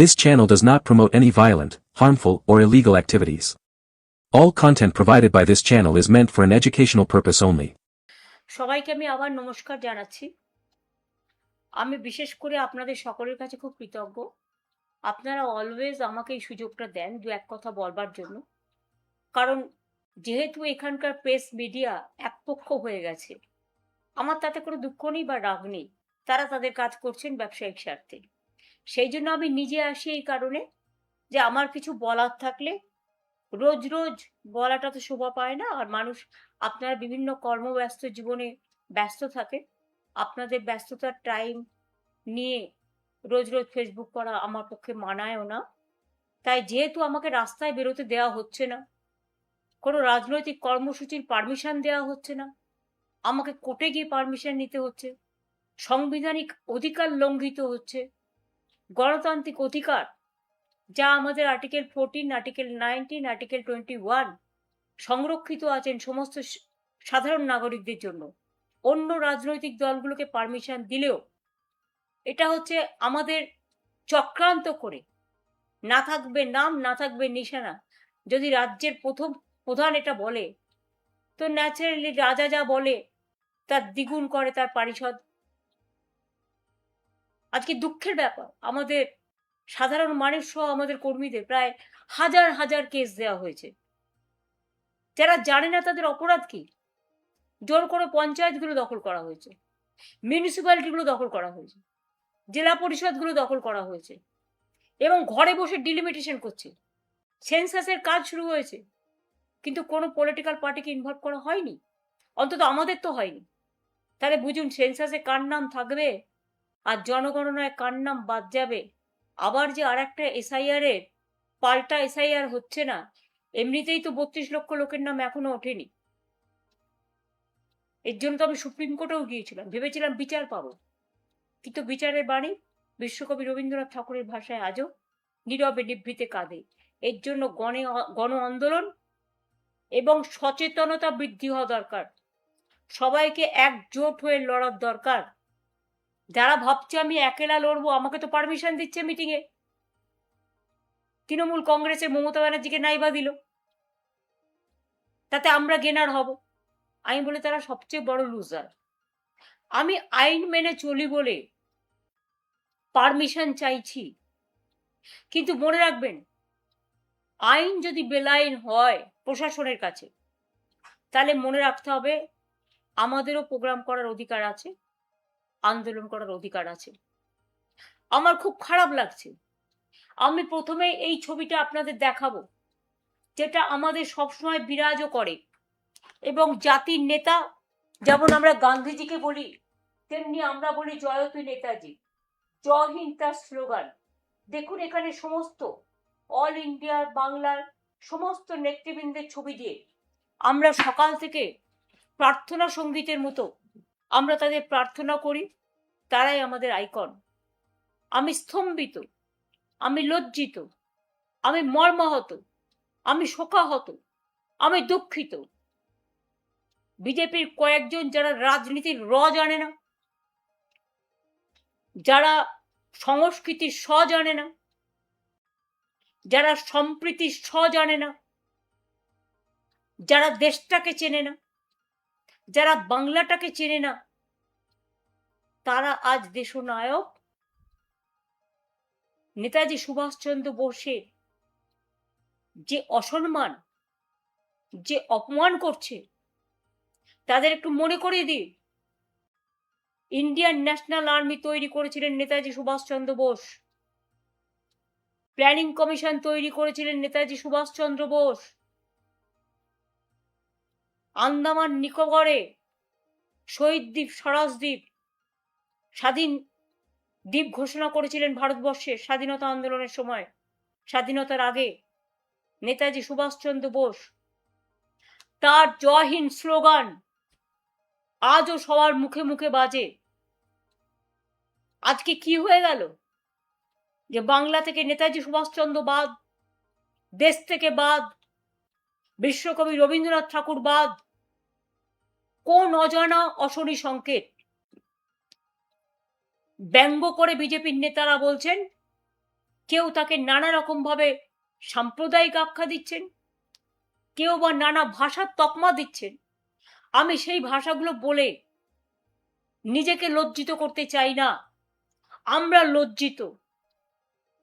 This channel does not promote any violent, harmful, or illegal activities. All content provided by this channel is meant for an educational purpose only. সবাইকে আমি আবার নমস্কার জানাচ্ছি। আমি বিশেষ করে আপনাদের সকলের কাছে খুব কৃতজ্ঞ। আপনারা অলওয়েজ আমাকে এই সুযোগটা দেন দু এক কথা বলবার জন্য। কারণ যেহেতু এখানকার প্রেস মিডিয়া একপক্ষ হয়ে গেছে, আমার তাতে কোনো দুঃখ নেই বা রাগ নেই। তারা তাদের কাজ করছেন ব্যবসায়িক স্বার্থে। সেই জন্য আমি নিজে আসি এই কারণে যে আমার কিছু বলার থাকলে রোজ রোজ বলাটা তো শোভা পায় না। আর মানুষ আপনারা বিভিন্ন কর্মব্যস্ত জীবনে ব্যস্ত থাকে, আপনাদের ব্যস্ততার টাইম নিয়ে রোজ রোজ ফেসবুক করা আমার পক্ষে মানায়ও না। তাই যেহেতু আমাকে রাস্তায় বেরোতে দেওয়া হচ্ছে না, কোনো রাজনৈতিক কর্মসূচির পারমিশন দেওয়া হচ্ছে না, আমাকে কোর্টে গিয়ে পারমিশন নিতে হচ্ছে, সাংবিধানিক অধিকার লঙ্ঘিত হচ্ছে, গণতান্ত্রিক অধিকার যা আমাদের আর্টিকেল 14, আর্টিকেল 19, আর্টিকেল 21 সংরক্ষিত আছেন সমস্ত সাধারণ নাগরিকদের জন্য, অন্য রাজনৈতিক দলগুলোকে পারমিশন দিলেও এটা হচ্ছে আমাদের চক্রান্ত করে, না থাকবে নাম না থাকবে নিশানা। যদি রাজ্যের প্রথম প্রধান এটা বলে তো ন্যাচারালি রাজা যা বলে তার দ্বিগুণ করে তার পারিষদ। আজকে দুঃখের ব্যাপার, আমাদের সাধারণ মানুষ সহ আমাদের কর্মীদের প্রায় হাজার হাজার কেস দেওয়া হয়েছে। যারা জানে না তাদের অপরাধ কি। জোর করে পঞ্চায়েতগুলো দখল করা হয়েছে, মিউনিসিপ্যালিটিগুলো দখল করা হয়েছে, জেলা পরিষদগুলো দখল করা হয়েছে এবং ঘরে বসে ডিলিমিটেশন করছে। সেন্সাসের কাজ শুরু হয়েছে, কিন্তু কোনো পলিটিক্যাল পার্টিকে ইনভলভ করা হয়নি, অন্তত আমাদের তো হয়নি। তাহলে বুঝুন সেন্সাসে কার নাম থাকবে আর জনগণনায় কার নাম বাদ যাবে। আবার যে আর একটা এসআইআর এর পাল্টা এসআইআর হচ্ছে না, এমনিতেই তো 32 লক্ষ লোকের নাম এখনো ওঠেনি। এর জন্য তো আমি সুপ্রিম কোর্টেও গিয়েছিলাম, ভেবেছিলাম বিচার পাবো, কিন্তু বিচারের বাণী বিশ্বকবি রবীন্দ্রনাথ ঠাকুরের ভাষায় আজও নীরবে নিভৃতে কাঁদে। এর জন্য গণ আন্দোলন এবং সচেতনতা বৃদ্ধি হওয়া দরকার। সবাইকে একজোট হয়ে লড়ার দরকার। যারা ভাবছে আমি একেলা লড়বো, আমাকে তো পারমিশন দিচ্ছে মিটিংয়ে, তৃণমূল কংগ্রেসের মমতা ব্যানার্জিকে নাইবা দিল, তাতে আমরা গেনার হব। আমি বলি তারা সবচেয়ে বড় লুজার। আমি আইন মেনে চলি বলে পারমিশন চাইছি, কিন্তু মনে রাখবেন আইন যদি বেলাইন হয় প্রশাসনের কাছে, তাহলে মনে রাখতে হবে আমাদেরও প্রোগ্রাম করার অধিকার আছে, আন্দোলন করার অধিকার আছে। আমার খুব খারাপ লাগছে। আমি প্রথমে এই ছবিটা আপনাদের দেখাবো, যেটা আমাদের সবসময় বিরাজও করে এবং জাতির নেতা যেমন আমরা গান্ধীজিকে বলি, তেমনি আমরা বলি জয়তী নেতাজি, জয় হিন্দ তার স্লোগান। দেখুন এখানে সমস্ত অল ইন্ডিয়ার বাংলার সমস্ত নেতৃবৃন্দের ছবি দিয়ে আমরা সকাল থেকে প্রার্থনা সঙ্গীতের মতো আমরা তাদের প্রার্থনা করি। তারাই আমাদের আইকন। আমি স্তম্ভিত, আমি লজ্জিত, আমি মর্মাহত, আমি শোকাহত, আমি দুঃখিত। বিজেপির কয়েকজন যারা রাজনীতির জানে না, যারা সংস্কৃতির জানে না, যারা সম্প্রীতির জানে না, যারা দেশটাকে চেনে না, যারা বাংলাটাকে চেনে না, তারা আজ দেশনায়ক নেতাজি সুভাষচন্দ্র বোসের যে অসম্মান, যে অপমান করছে, তাদের একটু মনে করিয়ে দিই, ইন্ডিয়ান ন্যাশনাল আর্মি তৈরি করেছিলেন নেতাজি সুভাষচন্দ্র বোস, প্ল্যানিং কমিশন তৈরি করেছিলেন নেতাজি সুভাষচন্দ্র বোস, আন্দামান নিকোবরে শহীদ দ্বীপ, স্বরাজ দ্বীপ, স্বাধীন দ্বীপ ঘোষণা করেছিলেন ভারতবর্ষের স্বাধীনতা আন্দোলনের সময়, স্বাধীনতার আগে নেতাজি সুভাষচন্দ্র বোস। তার জয় হিন্দ স্লোগান আজও সবার মুখে মুখে বাজে। আজকে কি হয়ে গেল যে বাংলা থেকে নেতাজি সুভাষচন্দ্র বাদ, দেশ থেকে বাদ, বিশ্বকবি রবীন্দ্রনাথ ঠাকুর বাদ। কোন অজানা অশনি সংকেত। ব্যঙ্গ করে বিজেপির নেতারা বলছেন কেউ তাকে নানা রকমভাবে সাম্প্রদায়িক আখ্যা দিচ্ছেন, কেউ বা নানা ভাষার তকমা দিচ্ছেন। আমি সেই ভাষাগুলো বলে নিজেকে লজ্জিত করতে চাই না। আমরা লজ্জিত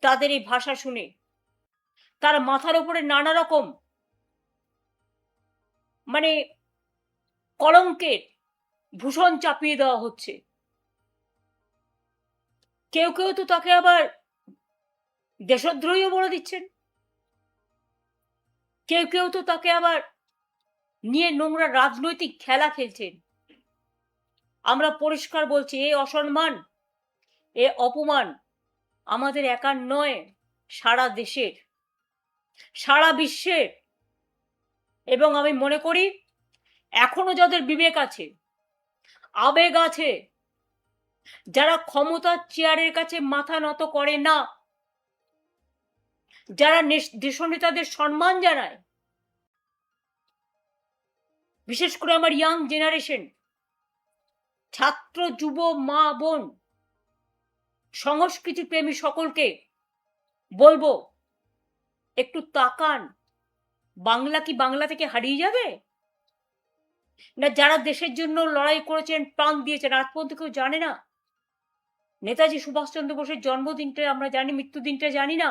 তাদের এই ভাষা শুনে। তার মাথার উপরে নানা রকম মানে কলঙ্কের ভূষণ চাপিয়ে দেওয়া হচ্ছে। কেউ কেউ তো তাকে আবার দেশদ্রোহীও বলে দিচ্ছেন, কেউ কেউ তো তাকে আবার নিয়ে নোংরা রাজনৈতিক খেলা খেলছেন। আমরা পরিষ্কার বলছি, এ অসম্মান, এ অপমান আমাদের একার নয়, সারা দেশের, সারা বিশ্বের। এবং আমি মনে করি এখনো যাদের বিবেক আছে, আবেগ আছে, যারা ক্ষমতার চেয়ারের কাছে মাথা নত করে না, যারা দেশনেতাদের সম্মান জানায়, বিশেষ করে আমার ইয়াং জেনারেশন, ছাত্র, যুব, মা, বোন, সংস্কৃতি প্রেমী সকলকে বলবো, একটু তাকান। বাংলা কি বাংলা থেকে হারিয়ে যাবে? না যারা দেশের জন্য লড়াই করেছেন, প্রাণ দিয়েছেন, আজ পর্যন্ত কেউ জানে না? নেতাজি সুভাষচন্দ্র বোসের জন্মদিনটা আমরা জানি, মৃত্যুদিনটা জানি না?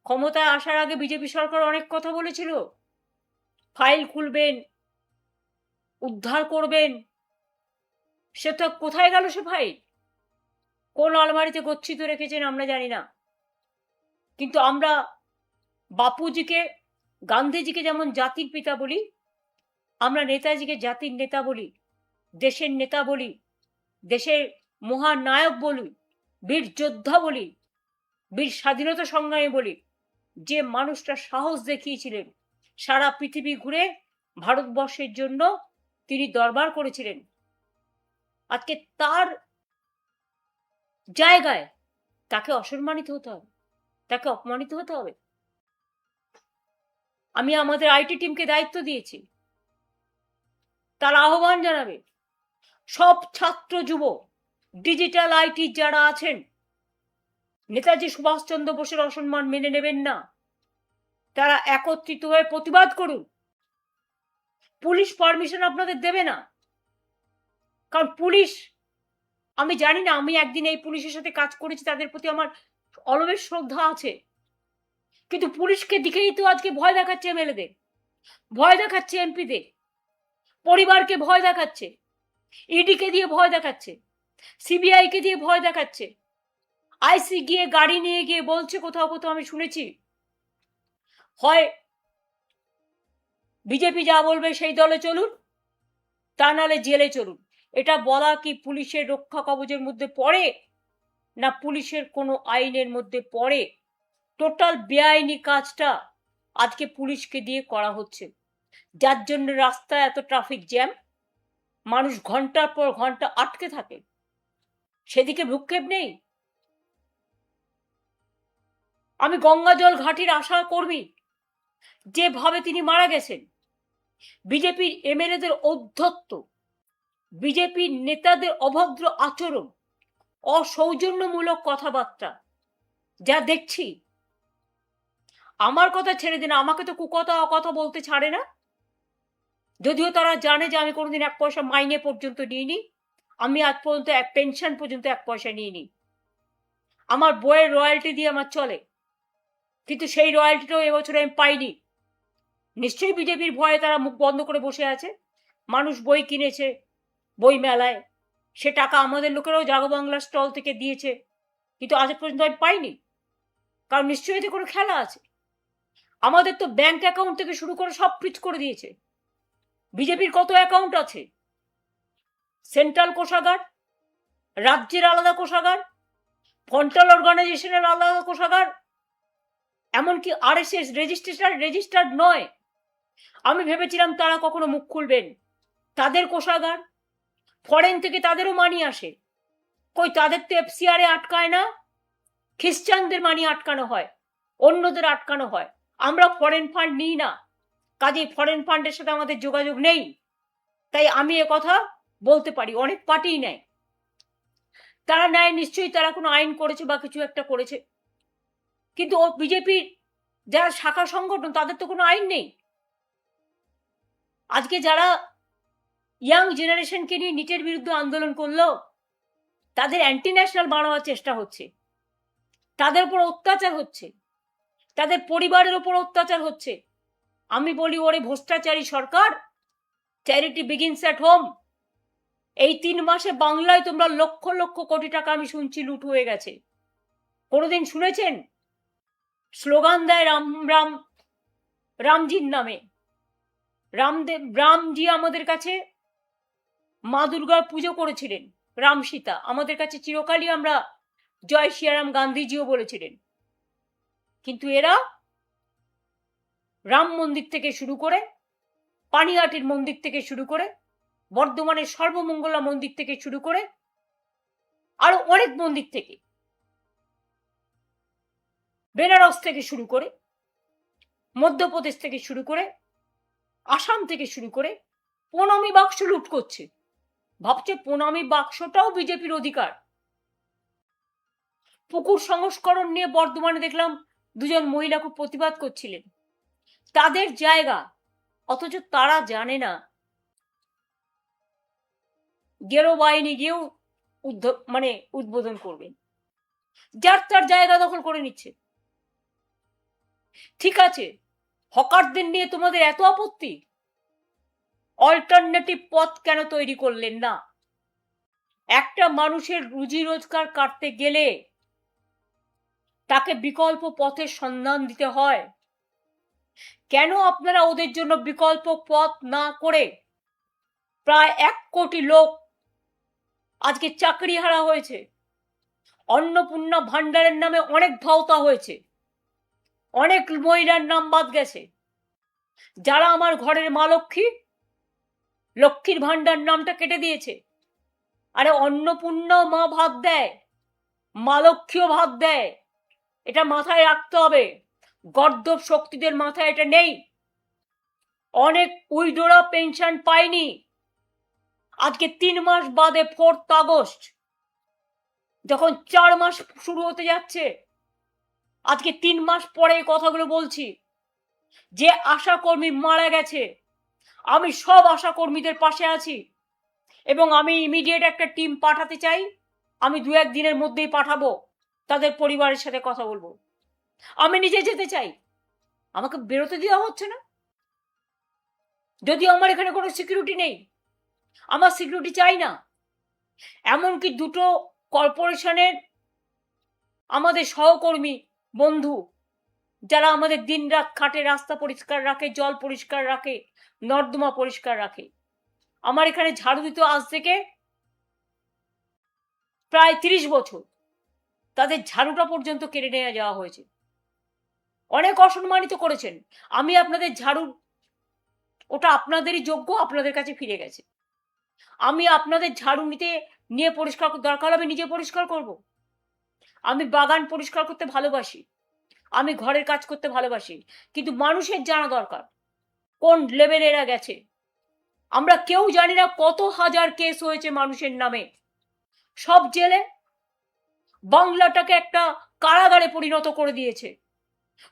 ক্ষমতায় আসার আগে বিজেপি সরকার অনেক কথা বলেছিল, ফাইল খুলবেন, উদ্ধার করবেন। সে তো কোথায় গেল সে ফাইল? কোন আলমারিতে গচ্ছিত রেখেছেন আমরা জানি না। কিন্তু আমরা বাপুজিকে, গান্ধীজিকে যেমন জাতির পিতা বলি, আমরা নেতাজিকে জাতির নেতা বলি, দেশের নেতা বলি, দেশের মহানায়ক বলি, বীর যোদ্ধা বলি, বীর স্বাধীনতা সংগ্রামী বলি। যে মানুষটা সাহস দেখিয়েছিলেন, সারা পৃথিবী ঘুরে ভারতবর্ষের জন্য তিনি দরবার করেছিলেন, আজকে তার জায়গায় তাকে অসম্মানিত হতে হবে, তাকে অপমানিত হতে হবে? আমি আমাদের আইটি টিমকে দায়িত্ব দিয়েছি, তার আহ্বান জানাবে সব ছাত্র, যুব, ডিজিটাল আইটি যারা আছেন, নেতাজি সুভাষচন্দ্র বোসের অসম্মান মেনে নেবেন না, তারা একত্রিত হয়ে প্রতিবাদ করুন। পুলিশ পারমিশন আপনাদের দেবে না, কারণ পুলিশ, আমি জানি না, আমি একদিন এই পুলিশের সাথে কাজ করেছি, তাদের প্রতি আমার অলবেশ শ্রদ্ধা আছে, কিন্তু পুলিশকে দিকেই তো আজকে ভয় দেখাচ্ছে এমএলএদের, ভয় দেখাচ্ছে এমপিদের, পরিবারকে ভয় দেখাচ্ছে, ইডিকে দিয়ে ভয় দেখাচ্ছে, সিবিআইকে দিয়ে ভয় দেখাচ্ছে, আইসি গিয়ে গাড়ি নিয়ে গিয়ে বলছে, কোথাও কোথাও আমি শুনেছি, হয় বিজেপি যা বলবে সেই দলে চলুন, তা নাহলে জেলে চলুন। এটা বলা কি পুলিশের রক্ষা কবচের মধ্যে পড়ে? না পুলিশের কোনো আইনের মধ্যে পড়ে? টোটাল বেআইনি কাজটা আজকে পুলিশকে দিয়ে করা হচ্ছে, যার জন্য রাস্তায় এত ট্রাফিক জ্যাম, মানুষ ঘন্টার পর ঘন্টা আটকে থাকে, সেদিকে ভ্রুক্ষেপ নেই। আমি গঙ্গাজল ঘাটির আশা কর্মী, যেভাবে তিনি মারা গেছেন, বিজেপির এমএলএদের ঔদ্ধত্য, বিজেপির নেতাদের অভদ্র আচরণ, অসৌজন্যমূলক কথাবার্তা যা দেখছি, আমার কথা ছেড়ে দিন, আমাকে তো কুকথা অকথা বলতে ছাড়ে না। যদিও তারা জানে যে আমি কোনোদিন 1 পয়সা মাইনে পর্যন্ত নিইনি, আমি আজ পর্যন্ত পেনশন পর্যন্ত 1 পয়সা নিইনি, আমার বইয়ের রয়্যালটি দিয়ে আমার চলে, কিন্তু সেই রয়্যালটিটাও এবছর আমি পাইনি। নিশ্চয়ই বিজেপির ভয়ে তারা মুখ বন্ধ করে বসে আছে। মানুষ বই কিনেছে বই মেলায়, সে টাকা আমাদের লোকেরাও জাগো বাংলার স্টল থেকে দিয়েছে, কিন্তু আজ পর্যন্ত আমি পাইনি, কারণ নিশ্চয়ই এতে কোনো খেলা আছে। আমাদের তো ব্যাংক অ্যাকাউন্ট থেকে শুরু করে সব ফ্রিজ করে দিয়েছে। বিজেপির কত অ্যাকাউন্ট আছে, সেন্ট্রাল কোষাগার, রাজ্যের আলাদা কোষাগার, ফন্টাল অর্গানাইজেশনের আলাদা কোষাগার, এমনকি আরএসএস রেজিস্টার্ড নয়। আমি ভেবেছিলাম তারা কখনো মুখ খুলবেন, তাদের কোষাগার, ফরেন থেকে তাদেরও মানি আসে, কই তাদের তো এফসিআরে আটকায় না, খ্রিস্টানদের মানি আটকানো হয়, অন্যদের আটকানো হয়, আমরা ফরেন ফান্ড নিই না, কাজেই ফরেন ফান্ডের সাথে আমাদের যোগাযোগ নেই। তাই আমি কথা বলতে পারি, অনেক পার্টিই নেয়, তারা নেয় নিশ্চয়ই, তারা কোনো আইন করেছে বা কিছু একটা করেছে। কিন্তু বিজেপির যারা শাখা সংগঠন তাদের তো কোনো আইন নেই। আজকে যারা ইয়াং জেনারেশনকে নিয়ে নিটের বিরুদ্ধে আন্দোলন করলো তাদের অ্যান্টি ন্যাশনাল বানানোর চেষ্টা হচ্ছে, তাদের উপর অত্যাচার হচ্ছে, তাদের পরিবারের উপর অত্যাচার হচ্ছে। আমি বলি, ওরে ভ্রষ্টাচারী সরকার, চ্যারিটি বিগিনস অ্যাট হোম। এই 3 মাসে বাংলায় তোমরা লক্ষ লক্ষ কোটি টাকা আমি শুনছি লুট হয়ে গেছে। কোনোদিন শুনেছেন স্লোগান দেয় রাম রাম রামজির নামে? রামজি আমাদের কাছে মা দুর্গার পুজো করেছিলেন, রাম সীতা আমাদের কাছে চিরকালই আমরা জয় শ্রীরাম গান্ধীজিও বলেছিলেন। কিন্তু এরা রাম মন্দির থেকে শুরু করে, পানিহাটির মন্দির থেকে শুরু করে, বর্ধমানের সর্বমঙ্গলা মন্দির থেকে শুরু করে, আরো অনেক মন্দির থেকে, বেনারস থেকে শুরু করে, মধ্যপ্রদেশ থেকে শুরু করে, আসাম থেকে শুরু করে প্রণামী বাক্স লুট করছে। ভাবছে প্রণামী বাক্সটাও বিজেপির অধিকার। পুকুর সংস্করণ নিয়ে বর্ধমানে দেখলাম 2জন মহিলা খুব প্রতিবাদ করছিলেন, তাদের জায়গা, অথচ তারা জানে না গেরো বাহিনী গিয়েও উদ্বোধন করবেন। যার তার জায়গা দখল করে নিচ্ছে। ঠিক আছে, হকারদের নিয়ে তোমাদের এত আপত্তি, অল্টারনেটিভ পথ কেন তৈরি করলেন না? একটা মানুষের রুজি রোজগার কাটতে গেলে তাকে বিকল্প পথের সন্ধান দিতে হয়। কেন আপনারা ওদের জন্য বিকল্প পথ না করে প্রায় 1 কোটি লোক আজকে চাকরি হারা হয়েছে, অন্নপূর্ণা ভান্ডারের নামে অনেক ভাওতা হয়েছে, অনেক মহিলার নাম বাদ গেছে, যারা আমার ঘরের মা লক্ষ্মী, লক্ষ্মীর ভান্ডার নামটা কেটে দিয়েছে। আরে অন্নপূর্ণাও মা ভাত দেয়, মা লক্ষ্মীও ভাত দেয়, এটা মাথায় রাখতে হবে। গর্দভ শক্তিদের মাথায় এটা নেই। অনেক উইডোরা পেনশন পায়নি। আজকে 3 মাস বাদে 4th আগস্ট, যখন 4 মাস শুরু হতে যাচ্ছে, আজকে 3 মাস পরে এই কথাগুলো বলছি। যে আশাকর্মী মারা গেছে, আমি সব আশাকর্মীদের পাশে আছি এবং আমি ইমিডিয়েট একটা টিম পাঠাতে চাই। আমি 2-1 দিনের মধ্যেই পাঠাবো, তাদের পরিবারের সাথে কথা বলবো। আমি নিজে যেতে চাই, আমাকে বেরোতে দেওয়া হচ্ছে না। যদিও আমার এখানে কোনো সিকিউরিটি নেই, আমার সিকিউরিটি চাই না। এমনকি 2টো কর্পোরেশনের আমাদের সহকর্মী বন্ধু, যারা আমাদের দিনরাত খাটে, রাস্তা পরিষ্কার রাখে, জল পরিষ্কার রাখে, নর্দমা পরিষ্কার রাখে, আমার এখানে ঝাড়ু দিতে আজ থেকে প্রায় 30 বছর, তাদের ঝাড়ুটা পর্যন্ত কেড়ে নিয়ে যাওয়া হয়েছে। অনেক অসম্মানিত করেছেন। আমি আপনাদের ঝাড়ু, ওটা আপনাদেরই যোগ্য, আপনাদের কাছে ফিরে গেছে। আমি আপনাদের ঝাড়ু নিয়ে পরিষ্কার, দরকার হলে আমি নিজে পরিষ্কার করব। আমি বাগান পরিষ্কার করতে ভালোবাসি, আমি ঘরের কাজ করতে ভালোবাসি, কিন্তু মানুষের জানা দরকার কোন লেভেলে এরা গেছে। আমরা কেউ জানি না কত হাজার কেস হয়েছে মানুষের নামে, সব জেলে। বাংলাটাকে একটা কারাগারে পরিণত করে দিয়েছে।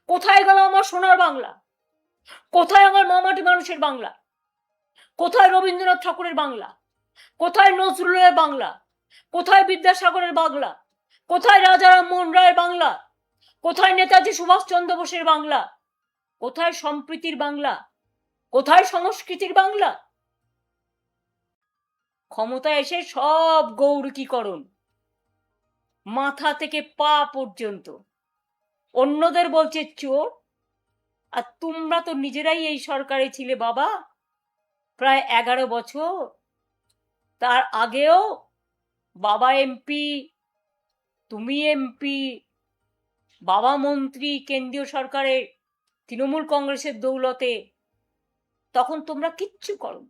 কোথায় গেল আমার সোনার বাংলা? কোথায় আমার মামাটি মানুষের বাংলা? কোথায় রবীন্দ্রনাথ ঠাকুরের বাংলা? কোথায় নজরুলের বাংলা? কোথায় বিদ্যাসাগরের বাংলা? কোথায় রাজা রামমোহন রায়ের বাংলা? কোথায় নেতাজি সুভাষচন্দ্র বোসের বাংলা? কোথায় সম্প্রীতির বাংলা? কোথায় সংস্কৃতির বাংলা? ক্ষমতা এসে সব গৌরকীকরণ, মাথা থেকে পা পর্যন্ত। অন্যদের বলছে চোর, আর তোমরা তো নিজেরাই এই সরকারে ছিলে বাবা প্রায় 11 বছর। তার আগেও বাবা এমপি, তুমি এমপি, বাবা মন্ত্রী কেন্দ্রীয় সরকারের তৃণমূল কংগ্রেসের দৌলতে। তখন তোমরা কিচ্ছু করো,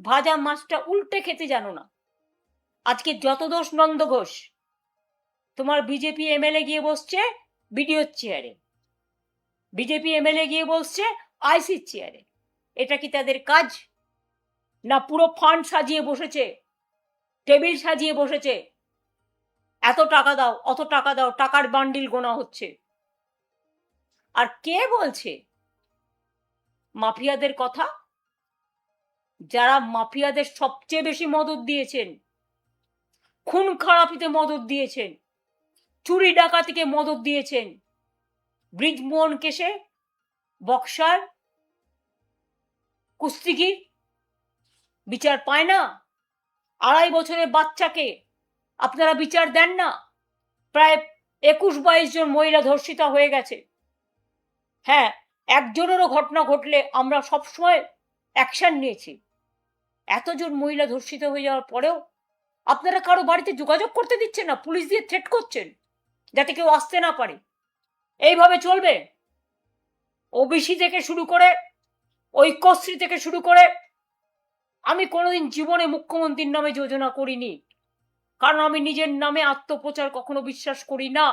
ভাজা মাছটা উল্টে খেতে জানো না। আজকে যত দোষ নন্দ ঘোষ, তোমার বিজেপি এমএলএ গিয়ে বসছে বিডিওর চেয়ারে, বিজেপি এমএলএ গিয়ে বসছে আইসির চেয়ারে। এটা কি তাদের কাজ? না পুরো ফান্ড সাজিয়ে বসেছে, টেবিল সাজিয়ে বসেছে, এত টাকা দাও, অত টাকা দাও, টাকার বান্ডিল গোনা হচ্ছে। আর কে বলছে মাফিয়াদের কথা? যারা মাফিয়াদের সবচেয়ে বেশি মদত দিয়েছেন, খুন খারাপিতে মদত দিয়েছেন, চুরি ডাকাতিকে মদত দিয়েছেন, ব্রিজমোহন কেসে বক্সার কুস্তিগির বিচার পায় না, 2.5 বছরের বাচ্চাকে আপনারা বিচার দেন না, প্রায় 21-22 জন মহিলা ধর্ষিতা হয়ে গেছে। হ্যাঁ, একজনেরও ঘটনা ঘটলে আমরা সবসময় অ্যাকশন নিয়েছি। এতজন মহিলা ধর্ষিত হয়ে যাওয়ার পরেও আপনারা কারো বাড়িতে যোগাযোগ করতে দিচ্ছেন না, পুলিশ দিয়ে থ্রেট করছেন যাতে কেউ আসতে না পারে। এইভাবে চলবে? ওবিসি থেকে শুরু করে, ঐক্যশ্রী থেকে শুরু করে, আমি কোনোদিন জীবনে মুখ্যমন্ত্রীর নামে যোজনা করিনি, কারণ আমি নিজের নামে আত্মপ্রচার কখনো বিশ্বাস করি না।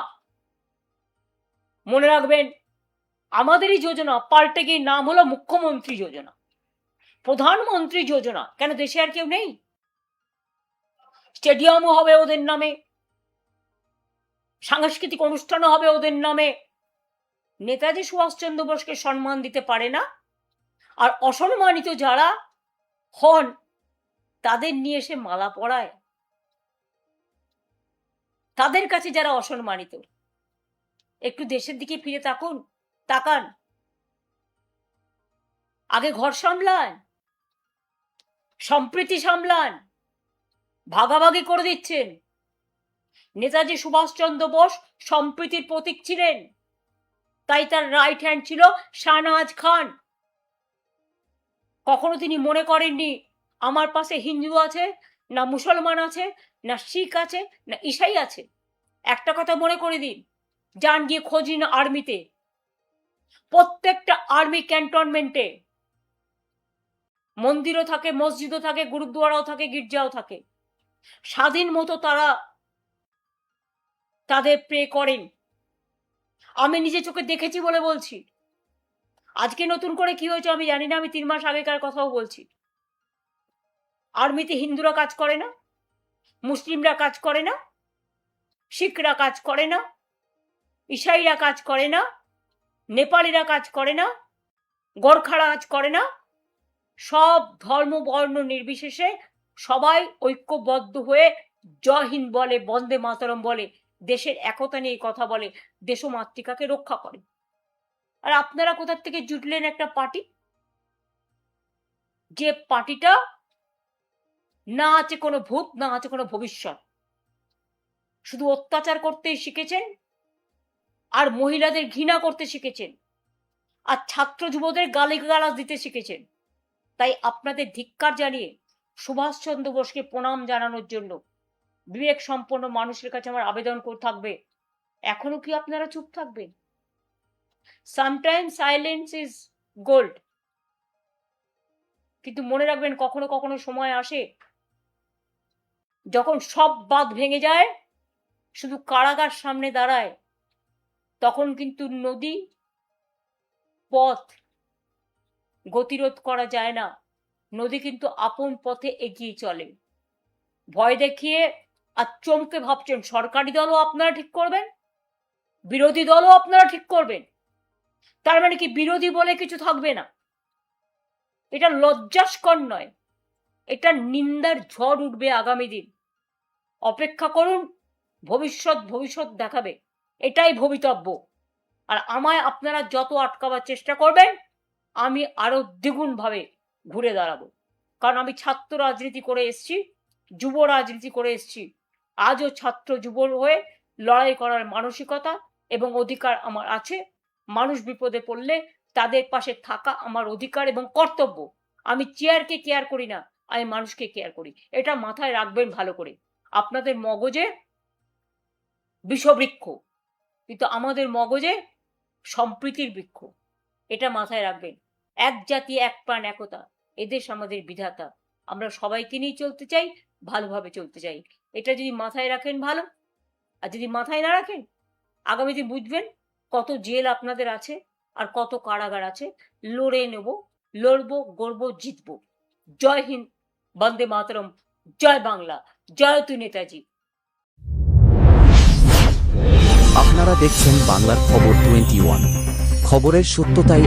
মনে রাখবেন, আমাদেরই যোজনা পাল্টে গিয়ে নাম হলো মুখ্যমন্ত্রী যোজনা, প্রধানমন্ত্রী যোজনা। কেন দেশে আর কেউ নেই? স্টেডিয়ামও হবে ওদের নামে, সাংস্কৃতিক অনুষ্ঠানও হবে ওদের নামে। নেতাজি সুভাষচন্দ্র বোসকে সম্মান দিতে পারে না, আর অসম্মানিত যারা হন তাদের নিয়ে এসে মালা পরায়। তাদের কাছে যারা অসম্মানিত, একটু দেশের দিকে ফিরে তাকান। আগে ঘর সামলান, সম্প্রীতি সামলান। ভাগাভাগি করে দিচ্ছেন। নেতাজি সুভাষচন্দ্র বোস সম্প্রীতির প্রতীক ছিলেন, তাই তার রাইট হ্যান্ড ছিল শাহনওয়াজ খান। কখনো তিনি মনে করেননি আমার পাশে হিন্দু আছে, না মুসলমান আছে, না শিখ আছে, না ঈসাই আছে। একটা কথা মনে করে দিন, যান গিয়ে খোঁজ নিন আর্মিতে, প্রত্যেকটা আর্মি ক্যান্টনমেন্টে মন্দিরও থাকে, মসজিদও থাকে, গুরুদ্বারাও থাকে, গির্জাও থাকে। স্বাধীন মতো তারা তাদের প্রে করেন। আমি নিজে চোখে দেখেছি বলে বলছি। আজকে নতুন করে কি হয়েছে আমি জানি না, আমি 3 মাস আগেকার কথাও বলছি। আর্মিতে হিন্দুরা কাজ করে না, মুসলিমরা কাজ করে না, শিখরা কাজ করে না, ঈসাইরা কাজ করে না, নেপালিরা কাজ করে না, গোর্খারা কাজ করে না। সব ধর্ম বর্ণ নির্বিশেষে সবাই ঐক্যবদ্ধ হয়ে জয় হিন্দ বলে, বন্দে মাতরম বলে, দেশের একতা নিয়ে কথা বলে, দেশমাতৃকাকে রক্ষা করে। আর আপনারা কোথা থেকে জুটলেন একটা পার্টি, যে পার্টিটা না আছে কোনো ভূত, না আছে কোনো ভবিষ্যৎ, শুধু অত্যাচার করতেই শিখেছেন, আর মহিলাদের ঘৃণা করতে শিখেছেন, আর ছাত্র যুবদের গালিগালাজ দিতে শিখেছেন। তাই আপনাদের ধিক্কার জানিয়ে সুভাষচন্দ্র বোসকে প্রণাম জানানোর জন্য বিবেক সম্পন্ন মানুষের কাছে আমার আবেদন করে থাকবে, এখনো কি আপনারা চুপ থাকবেন? Sometime silence is gold. কিন্তু মনে রাখবেন, কখনো কখনো সময় আসে যখন সব বাঁধ ভেঙে যায়, শুধু কারাগার সামনে দাঁড়ায়, তখন কিন্তু নদী পথ গতিরোধ করা যায় না। নদী কিন্তু আপন পথে এগিয়ে চলে। ভয় দেখিয়ে আর চমকে ভাবছেন সরকারি দলও আপনারা ঠিক করবেন, বিরোধী দলও আপনারা ঠিক করবেন, তার মানে কি বিরোধী বলে কিছু থাকবে না? এটা লজ্জাস্কর নয়, এটা নিন্দার ঝড় উঠবে আগামী দিন। অপেক্ষা করুন, ভবিষ্যৎ দেখাবে, এটাই ভবিতব্য। আর আমায় আপনারা যত আটকাবার চেষ্টা করবেন, আমি আরো দ্বিগুণ ভাবে ঘুরে দাঁড়াবো। কারণ আমি ছাত্র রাজনীতি করে এসছি, যুব রাজনীতি করে এসছি। আজও ছাত্র যুব হয়ে লড়াই করার মানসিকতা এবং অধিকার আমার আছে। মানুষ বিপদে পড়লে তাদের পাশে থাকা আমার অধিকার এবং কর্তব্য। আমি চেয়ারকে কেয়ার করি না, আমি মানুষকে কেয়ার করি। এটা মাথায় রাখবেন ভালো করে। আপনাদের মগজে বিষবৃক্ষ, কিন্তু আমাদের মগজে সম্প্রীতির বৃক্ষ। এটা মাথায় রাখবেন। এক জাতি, এক প্রাণ, একতা, এদেশ আমাদের বিধাতা। আমরা সবাইকে নিয়ে চলতে চাই, ভালোভাবে চলতে চাই। এটা যদি মাথায় রাখেন ভালো, আর যদি মাথায় না রাখেন, আগামী দিন বুঝবেন কত জেল আপনাদের আছে আর কত কারাগার আছে। লড়ে নেব, লড়বো, গড়বো, জিতবো। জয় হিন্দ, বন্দে মাতরম, জয় বাংলা, জয় তু নেতাজি। আপনারা দেখছেন বাংলার খবর 21। খবরের সত্যতাই